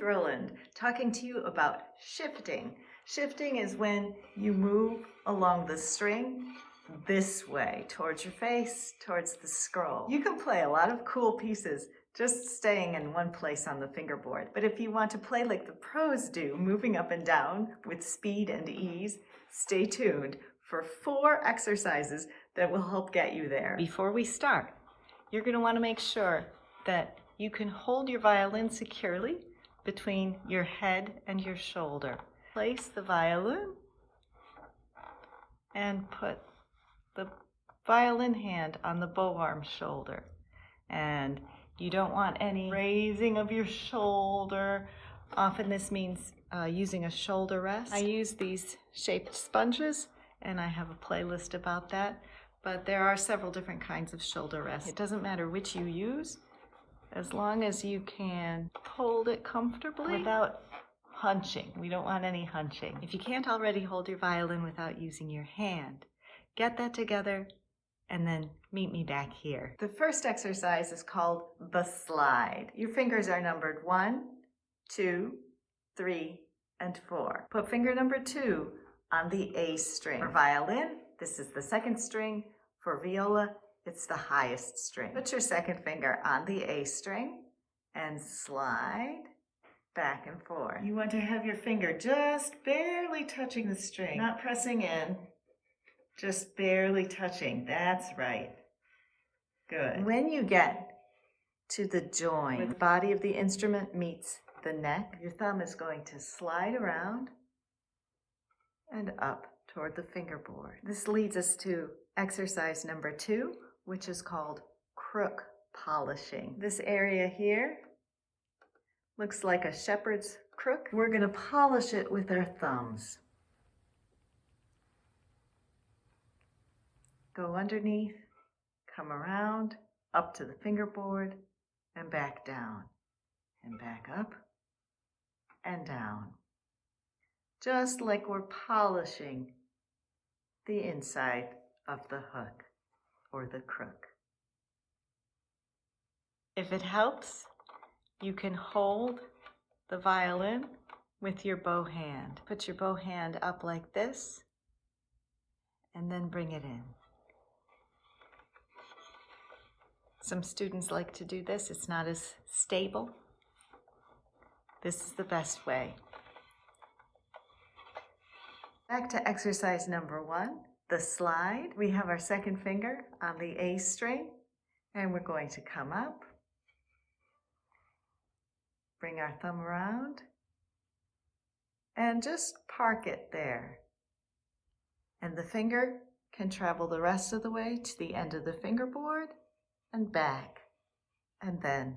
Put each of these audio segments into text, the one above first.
Ruth talking to you about shifting. Shifting is when you move along the string this way, towards your face, towards the scroll. You can play a lot of cool pieces just staying in one place on the fingerboard. But if you want to play like the pros do, moving up and down with speed and ease, stay tuned for 4 exercises that will help get you there. Before we start, you're going to want to make sure that you can hold your violin securely between your head and your shoulder. Place the violin and put the violin hand on the bow arm shoulder. And you don't want any raising of your shoulder. Often this means using a shoulder rest. I use these shaped sponges, and I have a playlist about that. But there are several different kinds of shoulder rests. It doesn't matter which you use, as long as you can hold it comfortably without hunching. We don't want any hunching. If you can't already hold your violin without using your hand, get that together and then meet me back here. The first exercise is called the slide. Your fingers are numbered 1, 2, 3, and 4. Put finger number 2 on the A string. For violin, this is the 2nd string. For viola, it's the highest string. Put your 2nd finger on the A string and slide back and forth. You want to have your finger just barely touching the string, not pressing in, just barely touching. That's right. Good. When you get to the join where the body of the instrument meets the neck, your thumb is going to slide around and up toward the fingerboard. This leads us to exercise number 2, which is called crook polishing. This area here looks like a shepherd's crook. We're going to polish it with our thumbs. Go underneath, come around, up to the fingerboard, and back down, and back up, and down. Just like we're polishing the inside of the hook or the crook. If it helps, you can hold the violin with your bow hand. Put your bow hand up like this, and then bring it in. Some students like to do this. It's not as stable. This is the best way. Back to exercise number 1, the slide. We have our 2nd finger on the A string, and we're going to come up, bring our thumb around, and just park it there. And the finger can travel the rest of the way to the end of the fingerboard and back, and then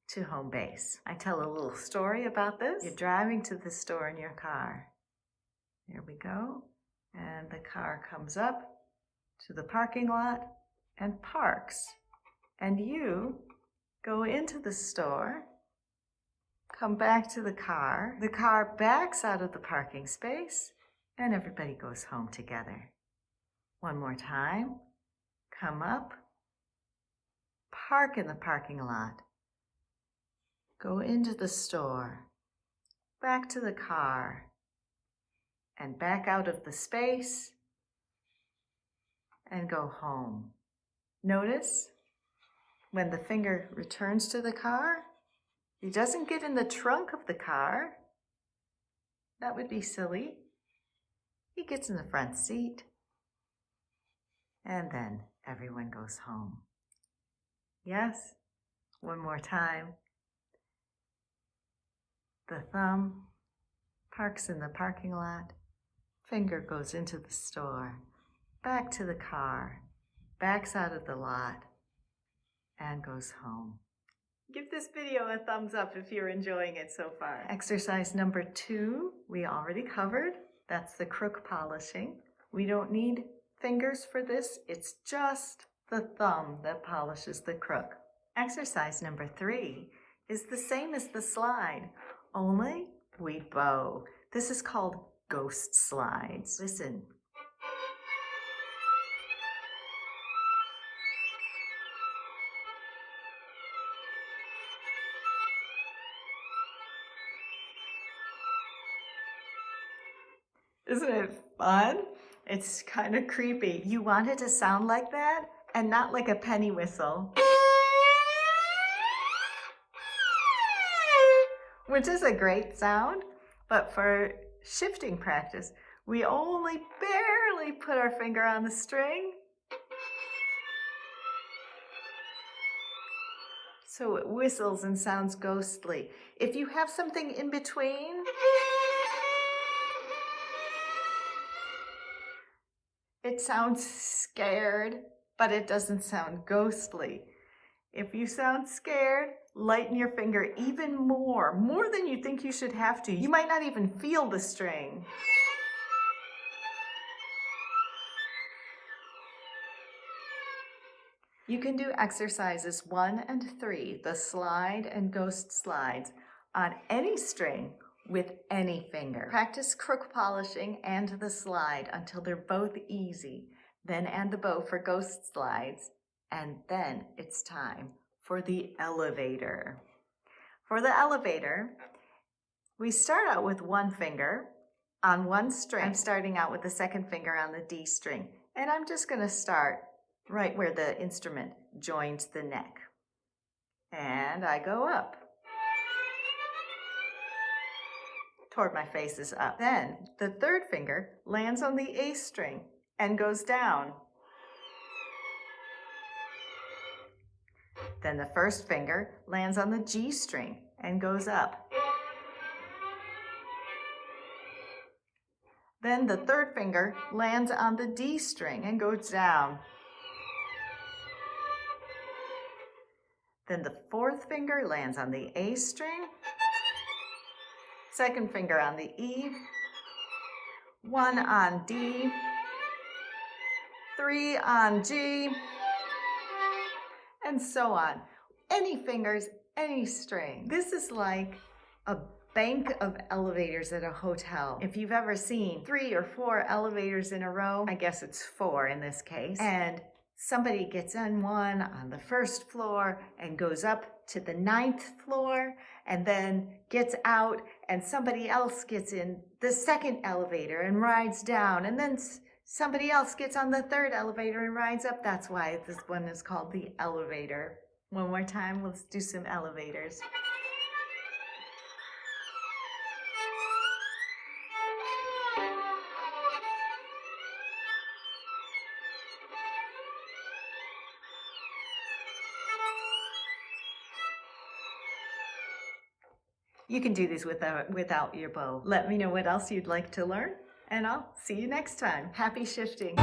to home base. I tell a little story about this. You're driving to the store in your car. Here we go. And the car comes up to the parking lot and parks. And you go into the store, come back to the car backs out of the parking space, and everybody goes home together. One more time, come up, park in the parking lot, go into the store, back to the car, and back out of the space, and go home. Notice when the finger returns to the car, he doesn't get in the trunk of the car. That would be silly. He gets in the front seat. And then everyone goes home. Yes? One more time. The thumb parks in the parking lot. Finger goes into the store. Back to the car. Backs out of the lot. And goes home. Give this video a thumbs up if you're enjoying it so far. Exercise number 2, we already covered. That's the crook polishing. We don't need fingers for this. It's just the thumb that polishes the crook. Exercise number 3 is the same as the slide, only we bow. This is called ghost slides. Listen. Isn't it fun? It's kind of creepy. You want it to sound like that and not like a penny whistle, which is a great sound, but for shifting practice, we only barely put our finger on the string. So it whistles and sounds ghostly. If you have something in between, it sounds scared, but it doesn't sound ghostly. If you sound scared, lighten your finger even more than you think you should have to. You might not even feel the string. You can do exercises 1 and 3, the slide and ghost slides, on any string with any finger. Practice crook polishing and the slide until they're both easy. Then add the bow for ghost slides, and then it's time for the elevator. For the elevator, we start out with one finger on one string. I'm starting out with the second finger on the D string, and I'm just going to start right where the instrument joins the neck. And I go up. Toward my face is up. Then the third finger lands on the A string and goes down. Then the first finger lands on the G string and goes up. Then the third finger lands on the D string and goes down. Then the fourth finger lands on the A string, second finger on the E, 1 on D, 3 on G, and so on. Any fingers, any string. This is like a bank of elevators at a hotel. If you've ever seen 3 or 4 elevators in a row, I guess it's 4 in this case, and somebody gets on one on the first floor and goes up to the 9th floor and then gets out, and somebody else gets in the second elevator and rides down, and then somebody else gets on the third elevator and rides up. That's why this one is called the elevator. One more time, let's do some elevators. You can do these without your bow. Let me know what else you'd like to learn, and I'll see you next time. Happy shifting.